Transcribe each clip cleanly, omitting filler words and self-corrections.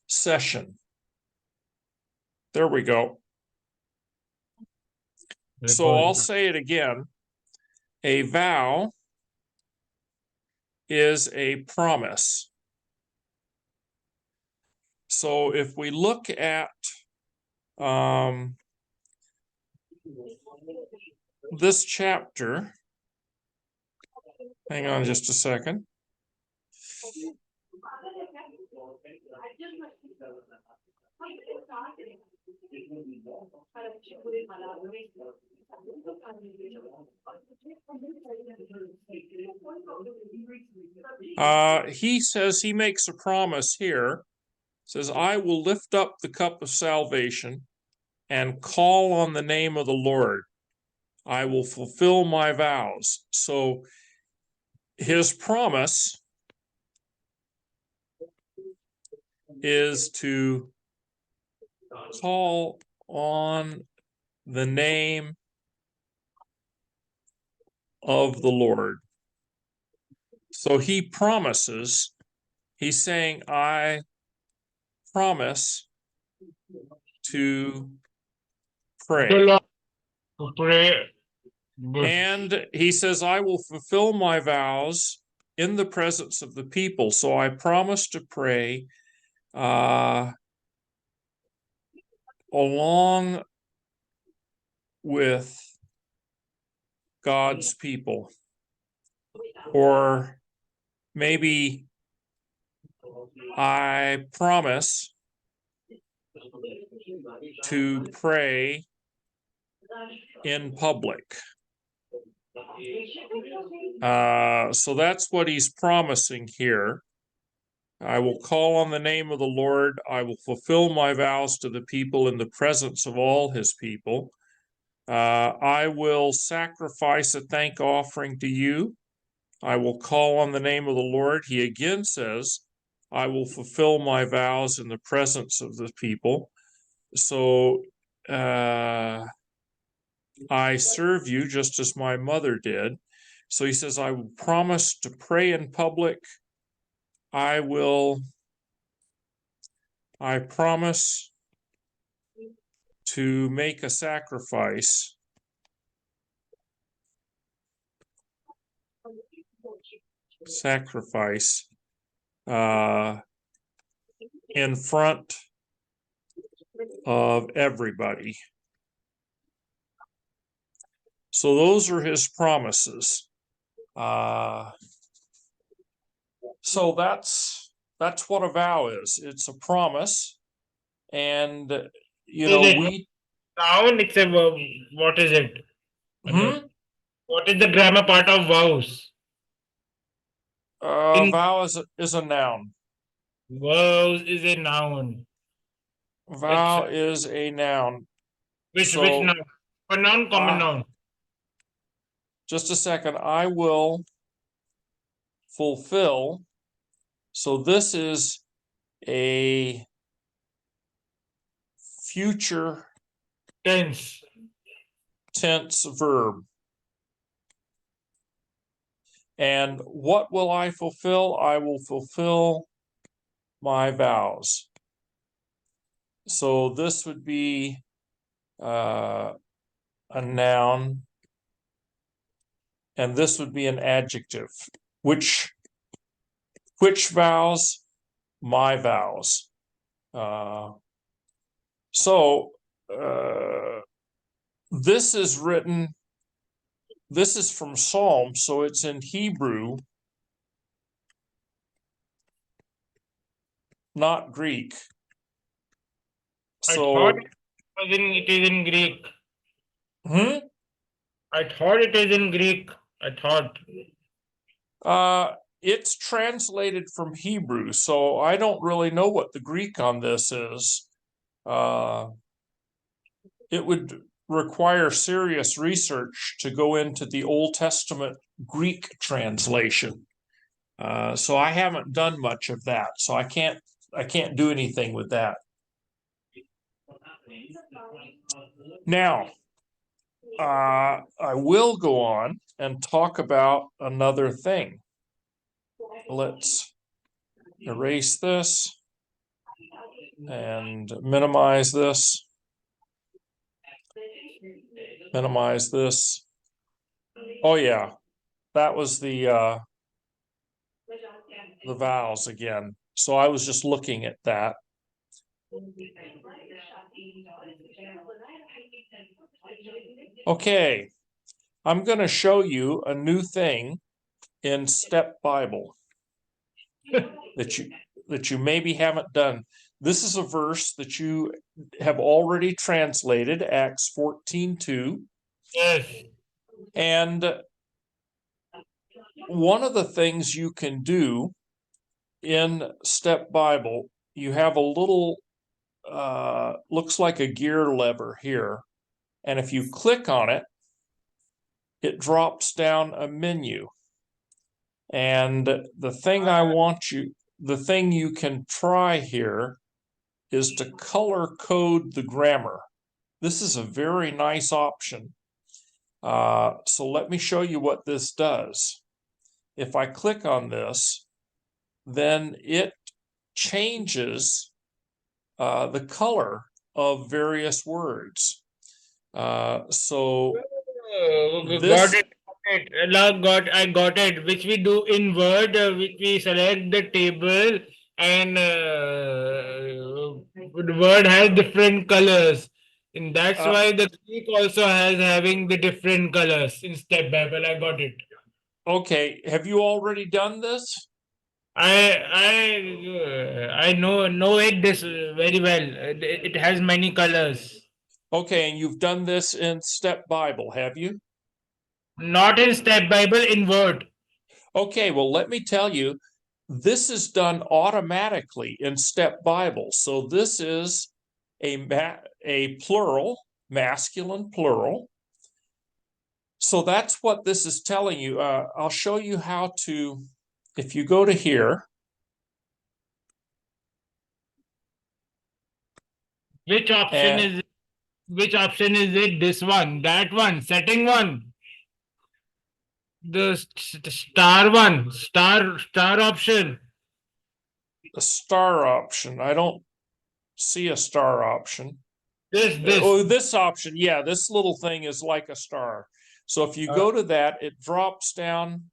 session. There we go. So I'll say it again. A vow is a promise. So if we look at this chapter, hang on just a second. He says, he makes a promise here, says, I will lift up the cup of salvation and call on the name of the Lord. I will fulfill my vows. So his promise is to call on the name of the Lord. So he promises, he's saying, I promise to pray. And he says, I will fulfill my vows in the presence of the people. So I promise to pray along with God's people. Or maybe I promise to pray in public. So that's what he's promising here. I will call on the name of the Lord. I will fulfill my vows to the people in the presence of all his people. I will sacrifice a thank offering to you. I will call on the name of the Lord. He again says, I will fulfill my vows in the presence of the people. So I serve you just as my mother did. So he says, I will promise to pray in public. I promise to make a sacrifice in front of everybody. So those are his promises. So that's what a vow is. It's a promise, and we noun. It's a verb. What is it? What is the grammar part of vows? Vow is a noun. Vows is a noun. Vow is a noun. Which noun? A noun, common noun. Just a second. I will fulfill. So this is a future tense verb. And what will I fulfill? I will fulfill my vows. So this would be a noun, and this would be an adjective. Which vows? My vows. This is written, this is from Psalm, so it's in Hebrew, not Greek. I thought it is in Greek. I thought it is in Greek. It's translated from Hebrew, so I don't really know what the Greek on this is. It would require serious research to go into the Old Testament Greek translation. So I haven't done much of that, so I can't do anything with that. Now, I will go on and talk about another thing. Let's erase this. and minimize this. Minimize this. Oh yeah, that was the vowels again. So I was just looking at that. Okay, I'm going to show you a new thing in Step Bible that you maybe haven't done. This is a verse that you have already translated, Acts 14:2. Yes. And one of the things you can do in Step Bible, you have a little looks like a gear lever here. And if you click on it, it drops down a menu. And the thing you can try here is to color code the grammar. This is a very nice option. So let me show you what this does. If I click on this, then it changes the color of various words. So Got this, it. I got it. Which we do in Word, which we select the table, and the Word has different colors. And that's uh, why the Greek also has having the different colors in Step Bible. I got it. okay, have you already done this? I know it this very well. It has many colors. Okay, and you've done this in Step Bible, have you? Not in Step Bible, in Word. Okay, well, let me tell you, this is done automatically in Step Bible. So this is a plural, masculine plural. So that's what this is telling you. I'll show you how to, if you go to here. Which option And is which option is it? This one, that one, setting one, the star one, star option. the star option, I don't see a star option. This Oh, this option, yeah, this little thing is like a star. So if you go to that, it drops down.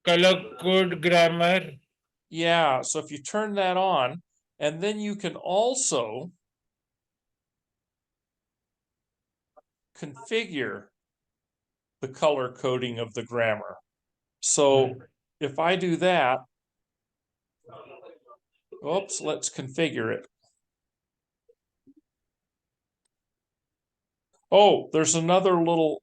color code grammar. Yeah, so if you turn that on, and then you can also configure the color coding of the grammar. So if I do that, oops, let's configure it. Oh, there's another little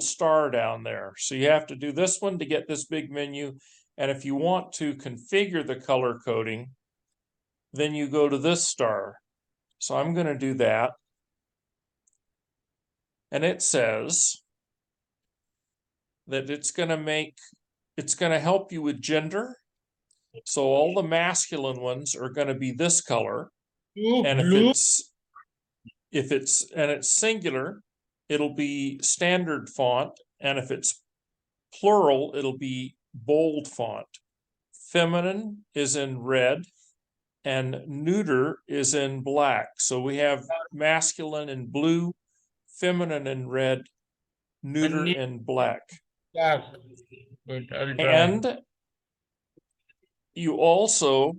star down there. So you have to do this one to get this big menu. And if you want to configure the color coding, then you go to this star. So I'm going to do that. And it says that it's going to help you with gender. So all the masculine ones are going to be this color. And Blue. if it's singular, it'll be standard font. And if it's plural, it'll be bold font. Feminine is in red and neuter is in black. So we have masculine in blue, feminine in red, neuter in black. Black. But I'll try. And it also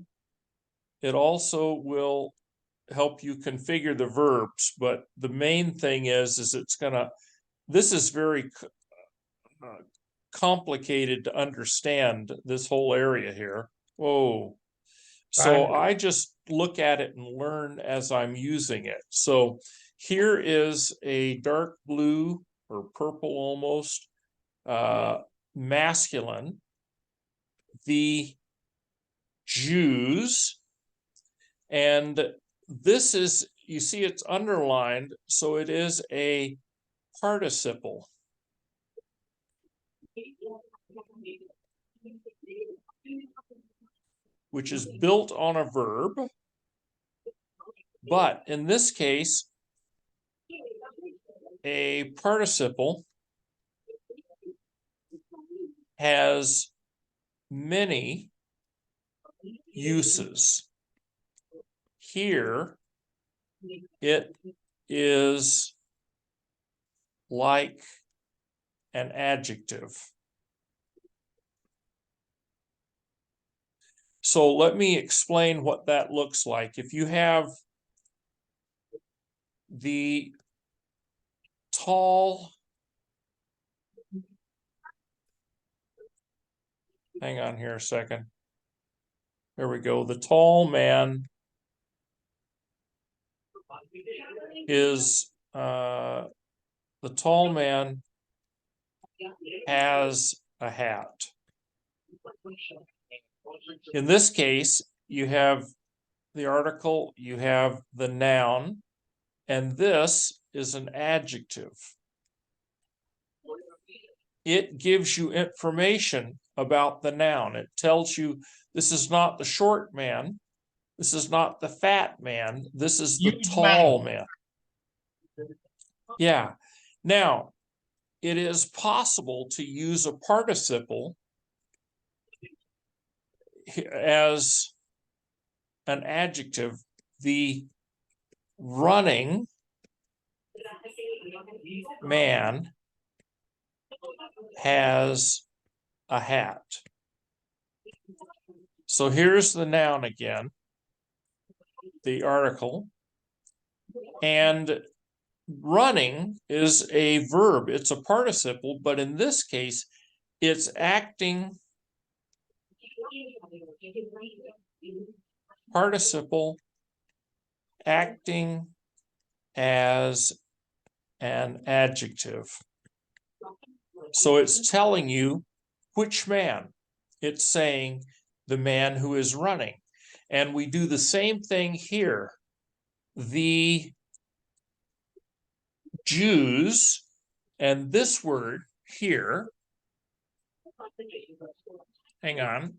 will help you configure the verbs, but the main thing is this is very complicated to understand, this whole area here. Whoa. So I just look at it and learn as I'm using it. So here is a dark blue or purple almost, masculine, the Jews. And this is, you see it's underlined, so it is a participle. Which is built on a verb. But in this case, a participle has many uses. Here, it is like an adjective. So let me explain what that looks like. If you have the tall, hang on here a second. There we go. The tall man is, the tall man has a hat. In this case, you have the article, you have the noun, and this is an adjective. It gives you information about the noun. It tells you this is not the short man, this is not the fat man, this is the tall man. Yeah. Now, it is possible to use a participle as an adjective. The running man has a hat. So here's the noun again, the article, and running is a verb. It's a participle, but in this case, it's acting participle acting as an adjective. So it's telling you which man. It's saying the man who is running. And we do the same thing here. The Jews, and this word here, hang on.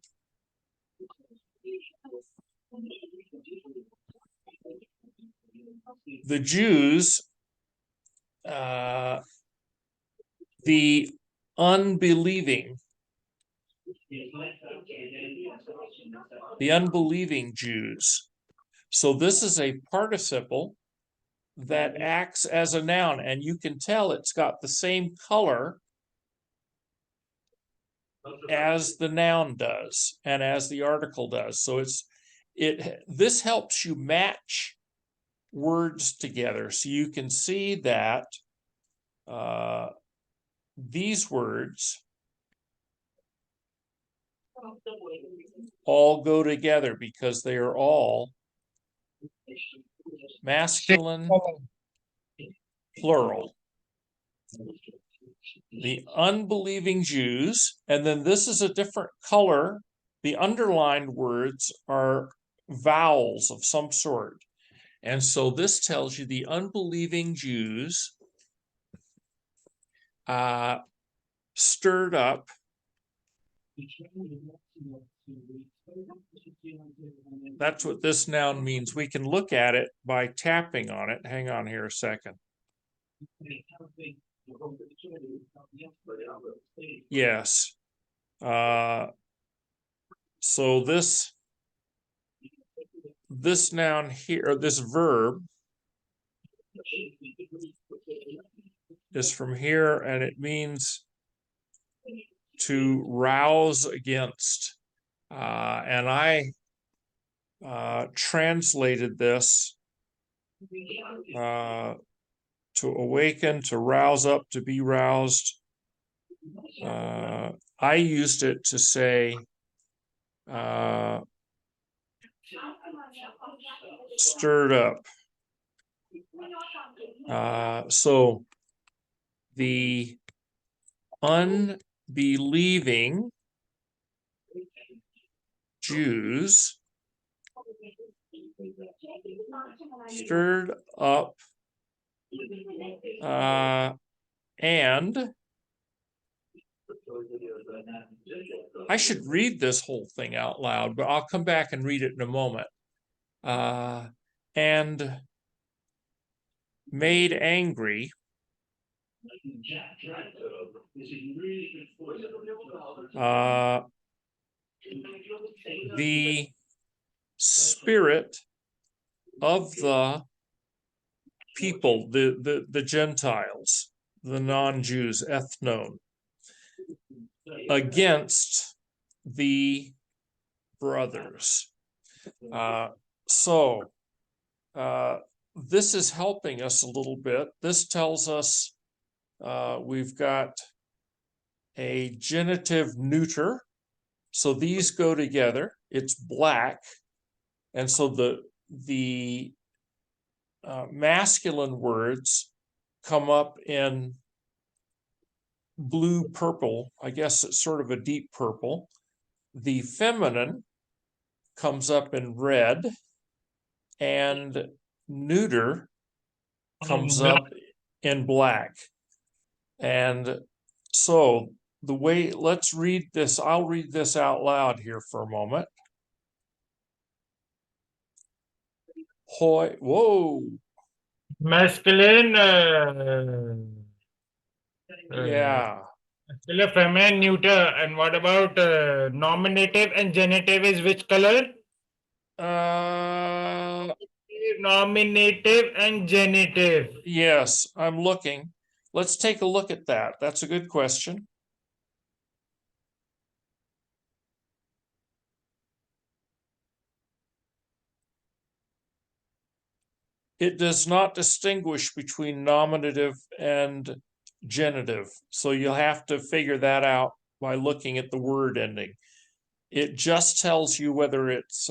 The Jews, the unbelieving Jews. So this is a participle that acts as a noun, and you can tell it's got the same color as the noun does and as the article does. So this helps you match words together, so you can see that these words all go together because they are all masculine plural. The unbelieving Jews, and then this is a different color. The underlined words are vowels of some sort. And so this tells you the unbelieving Jews stirred up That's what this noun means. We can look at it by tapping on it. Hang on here a second. Yes. So this noun here, or this verb, is from here, and it means to rouse against. And I translated this to awaken, to rouse up, to be roused. I used it to say stirred up. So the unbelieving Jews stirred up, and I should read this whole thing out loud, but I'll come back and read it in a moment. And made angry the spirit of the people, the Gentiles, the non-Jews, ethnon, against the brothers. So this is helping us a little bit. This tells us we've got a genitive neuter. So these go together. It's black. And so the masculine words come up in blue purple. I guess it's sort of a deep purple. The feminine comes up in red, and neuter comes up in black. And so the way, let's read this. I'll read this out loud here for a moment. Hoi, whoa. Masculine, Yeah. masculine, feminine, neuter. And what about nominative and genitive is which color? Nominative and genitive. Yes, I'm looking. Let's take a look at that. That's a good question. It does not distinguish between nominative and genitive. So you'll have to figure that out by looking at the word ending. It just tells you whether it's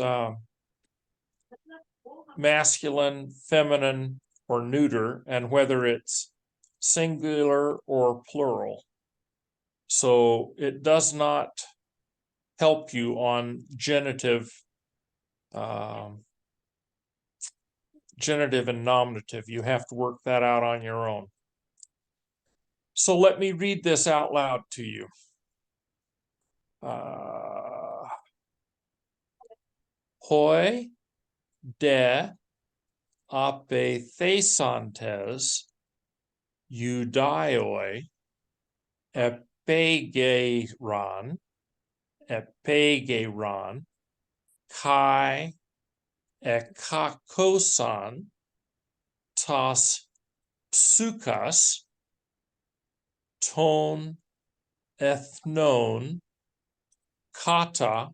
masculine, feminine, or neuter, and whether it's singular or plural. So it does not help you on genitive and nominative. You have to work that out on your own. So let me read this out loud to you. Hoi de apethesantes eudaioi epeigeron kai ekakosan tas psukas ton ethnon kata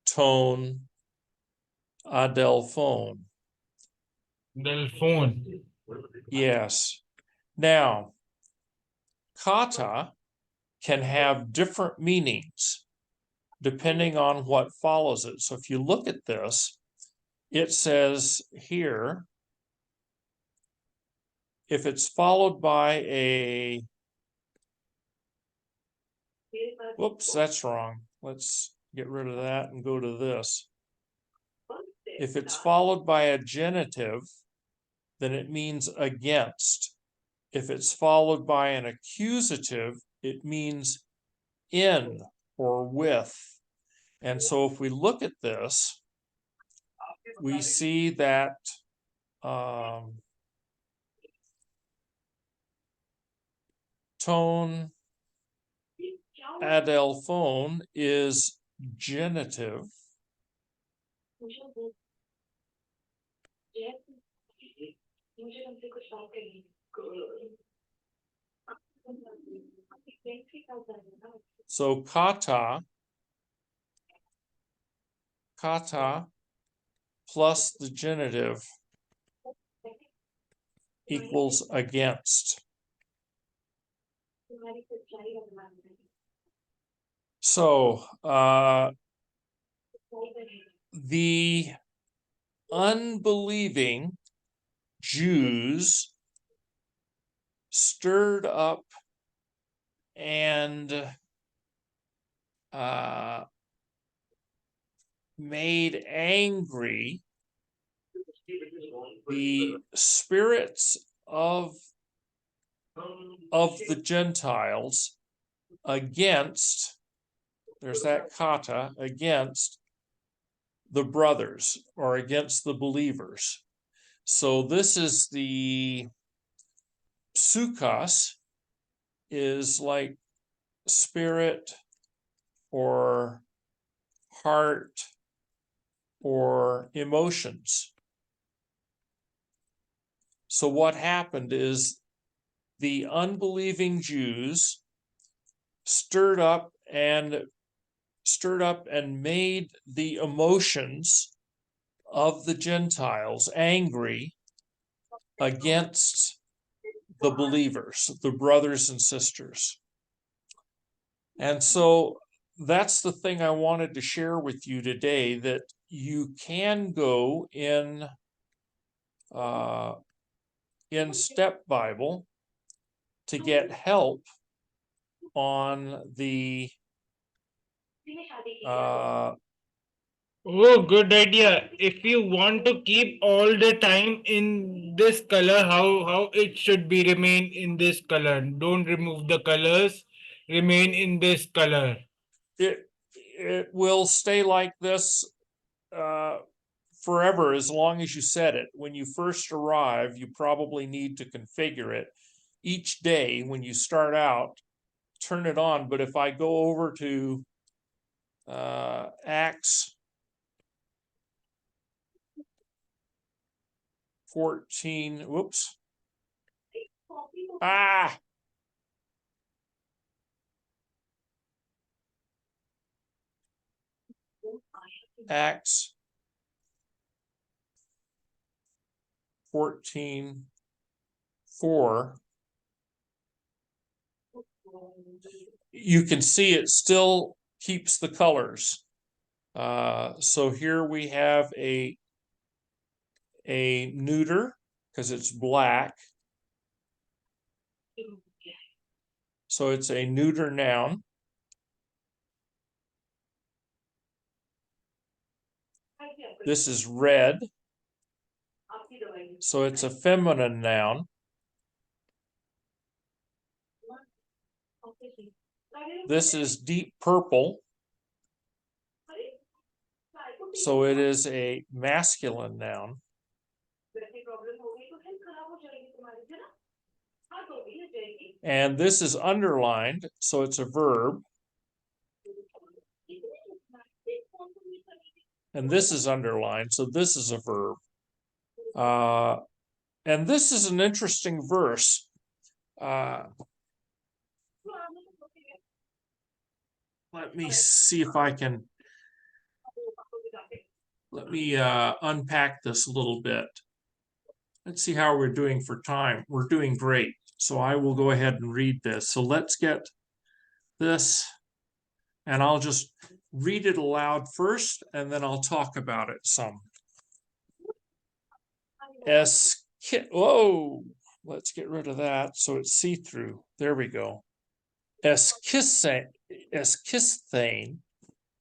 ton adelphon. Delphone. Yes. Now, kata can have different meanings depending on what follows it. So if you look at this, it says here, if it's followed by a, whoops, that's wrong. Let's get rid of that and go to this. If it's followed by a genitive, then it means against. If it's followed by an accusative, it means in or with. And so if we look at this, we see that ton adelphone is genitive. So kata plus the genitive equals against. So the unbelieving Jews stirred up and made angry the spirits of the Gentiles against, there's that kata, against the brothers or against the believers. So this is the psukas, is like spirit or heart. or emotions. So what happened is the unbelieving Jews stirred up and made the emotions of the Gentiles angry against the believers, the brothers and sisters. And so that's the thing I wanted to share with you today, that you can go in Step Bible to get help on the Oh, good idea. If you want to keep all the time in this color, how it should be remain in this color. Don't remove the colors. Remain in this color. it will stay like this forever as long as you set it. When you first arrive, you probably need to configure it. Each day when you start out, turn it on. But if I go over to Acts 14, whoops. Acts 14:4. You can see it still keeps the colors. So here we have a neuter because it's black. So it's a neuter noun. This is red. So it's a feminine noun. This is deep purple. So it is a masculine noun. And this is underlined, so it's a verb. And this is underlined, so this is a verb. And this is an interesting verse. Let me see if I can, let me unpack this a little bit. Let's see how we're doing for time. We're doing great. So I will go ahead and read this. So let's get this, and I'll just read it aloud first, and then I'll talk about it some. Whoa, let's get rid of that so it's see-through. There we go. Eskisthane.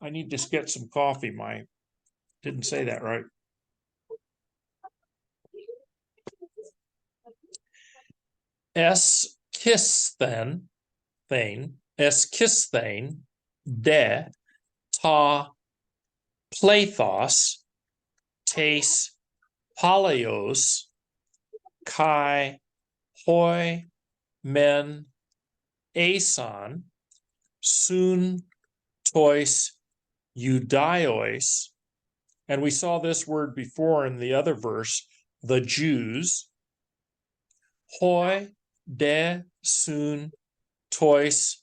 I need to get some coffee. Didn't say that right. Eskisthane, de ta plethos, tes paleos, kai hoi men ason, sun tois eudiois. And we saw this word before in the other verse, the Jews. Hoi de sun tois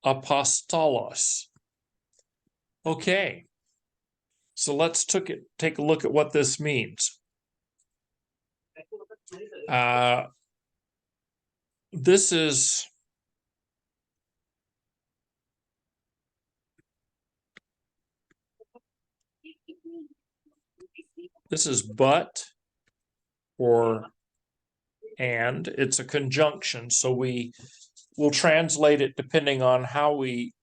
apostolos. Okay, so let's take a look at what this means. This is but or and. It's a conjunction, so we'll translate it depending on how we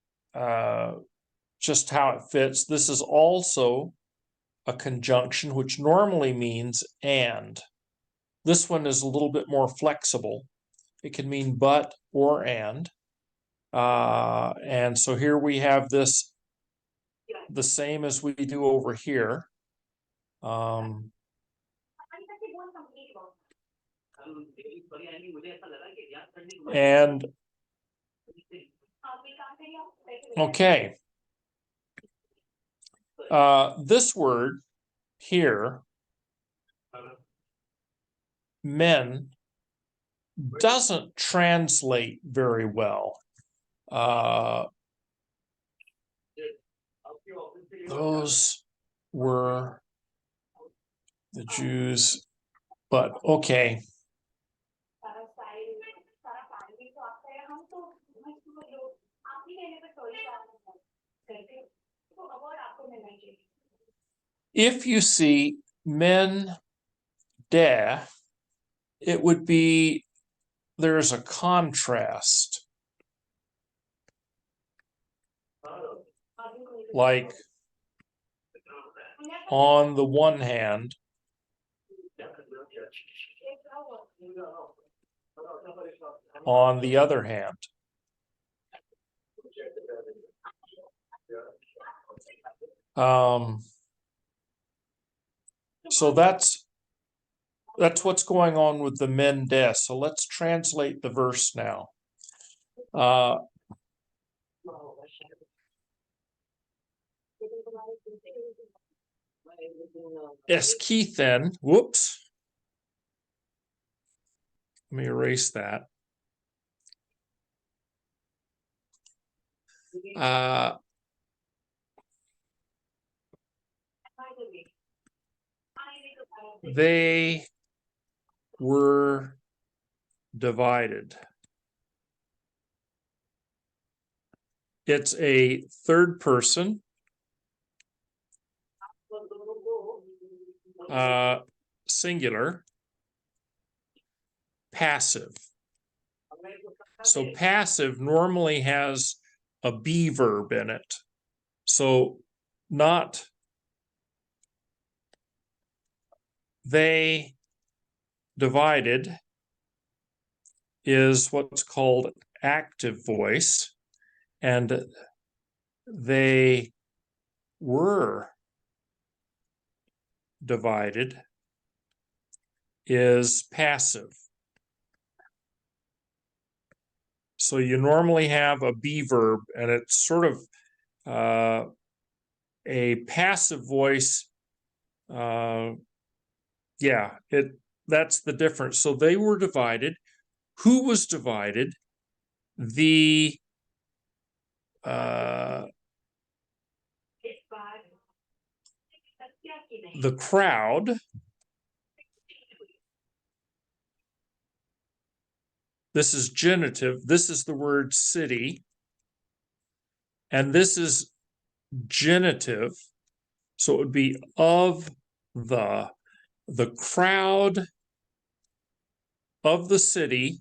just how it fits. This is also a conjunction, which normally means and. This one is a little bit more flexible. It can mean but or and. And so here we have this the same as we do over here. And okay. This word here, men, doesn't translate very well. Those were the Jews, but okay. If you see men de, it would be there's a contrast. Like on the one hand, on the other hand. So that's what's going on with the men des. So let's translate the verse now. Eskethen, whoops. Let me erase that. They were divided. It's a third person. Singular. Passive. So passive normally has a be verb in it. So not they divided is what's called active voice, and they were divided is passive. So you normally have a be verb, and it's sort of a passive voice. That's the difference. So they were divided. Who was divided? The crowd. This is genitive. This is the word city. And this is genitive. So it would be of the crowd of the city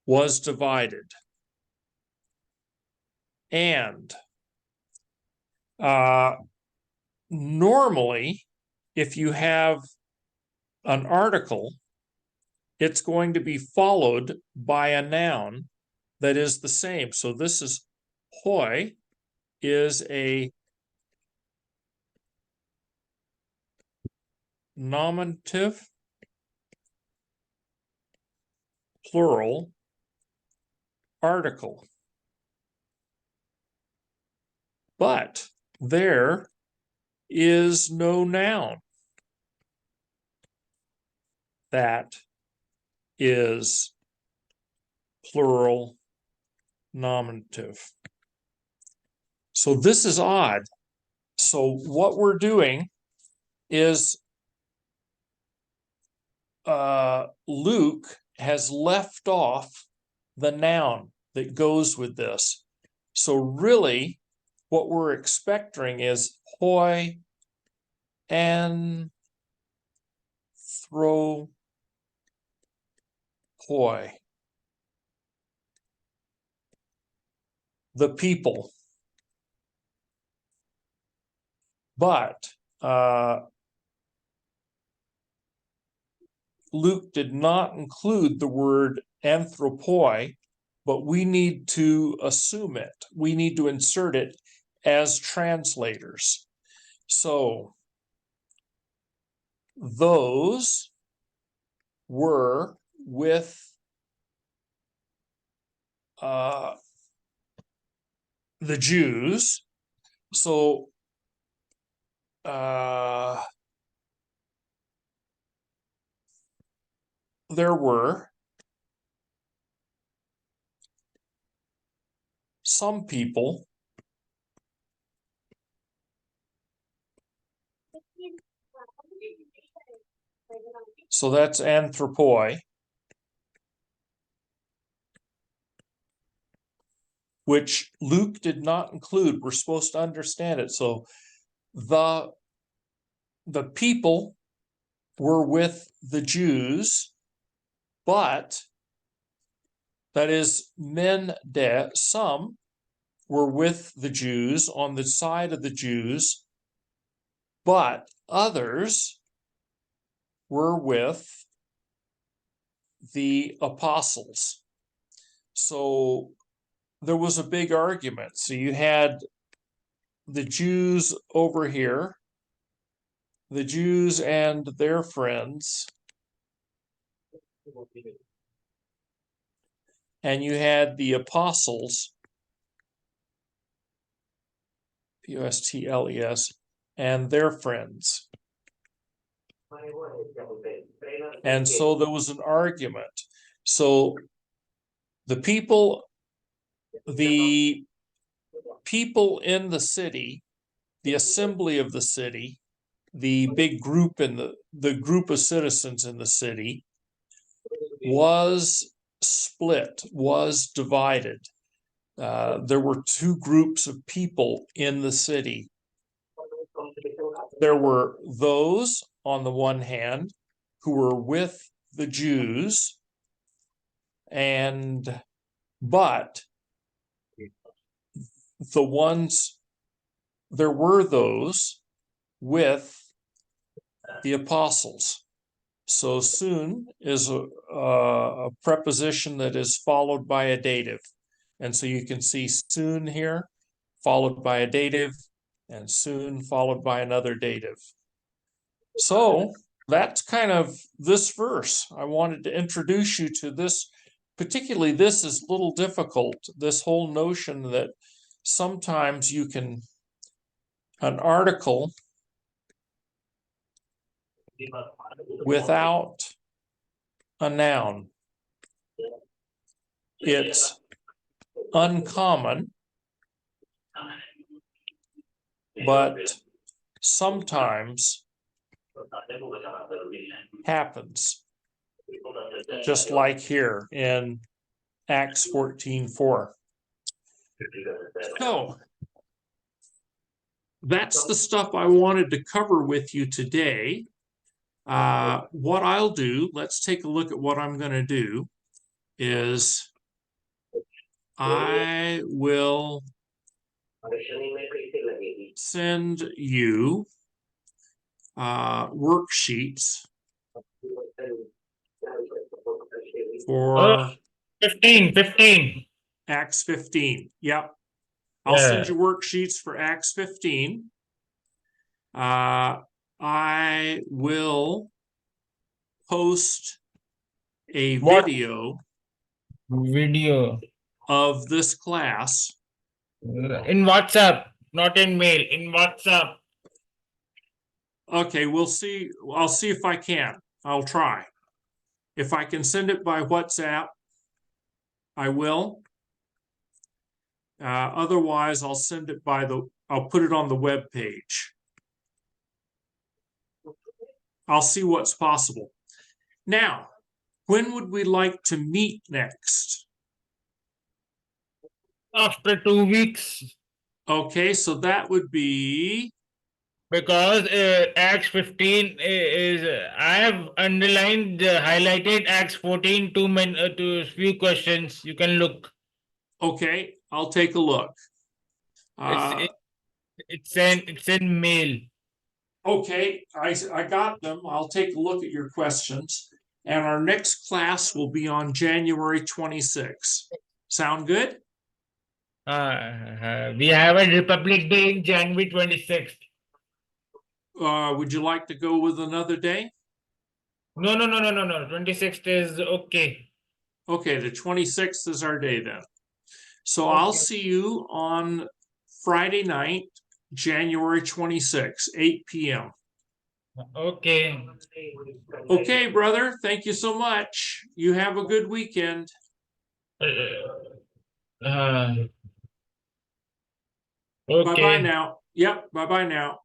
was divided. And normally, if you have an article, it's going to be followed by a noun that is the same. So this is hoi is a nominative plural article. But there is no noun that is plural nominative. So this is odd. So what we're doing is Luke has left off the noun that goes with this. So really, what we're expecting is hoi anthropoi. The people. But Luke did not include the word anthropoi, but we need to assume it. We need to insert it as translators. So those were with the Jews. So there were some people so that's anthropoi, which Luke did not include. We're supposed to understand it. So the people were with the Jews, but that is some were with the Jews on the side of the Jews, but others were with the apostles. So there was a big argument. So you had the Jews over here, the Jews and their friends, and you had the apostles, P-O-S-T-L-E-S, and their friends. And so there was an argument. So the people in the city, the assembly of the city, the big group in the group of citizens in the city was split, was divided. There were two groups of people in the city. There were those on the one hand who were with the Jews, but there were those with the apostles. So soon is a preposition that is followed by a dative. And so you can see soon here, followed by a dative, and soon followed by another dative. So that's kind of this verse. I wanted to introduce you to this. Particularly, this is a little difficult, this whole notion that sometimes an article without a noun, it's uncommon, but sometimes happens, just like here in Acts 14:4. So that's the stuff I wanted to cover with you today. What I'll do, let's take a look at what I'm going to do, is I will send you worksheets for 15. Acts 15. Yep. I'll send you worksheets for Acts 15. I will post a video of this class in WhatsApp, not in mail, in WhatsApp. Okay, we'll see. I'll see if I can. I'll try. If I can send it by WhatsApp, I will. Otherwise, I'll send it I'll put it on the web page. I'll see what's possible. Now, when would we like to meet next? After 2 weeks. Okay, so that would be... Because Acts 15 is, I have underlined, highlighted Acts 14 to few questions. You can look. Okay, I'll take a look. It's in mail. Okay, I got them. I'll take a look at your questions. And our next class will be on January 26th. Sound good? We have a Republic Day in January 26th. Would you like to go with another day? No. 26th is okay. Okay, the 26th is our day then. So okay. I'll see you on Friday night January 26, 8 p.m. Okay. Okay, brother. Thank you so much. You have a good weekend. Uh, Bye bye okay. now. Yep. Bye bye now.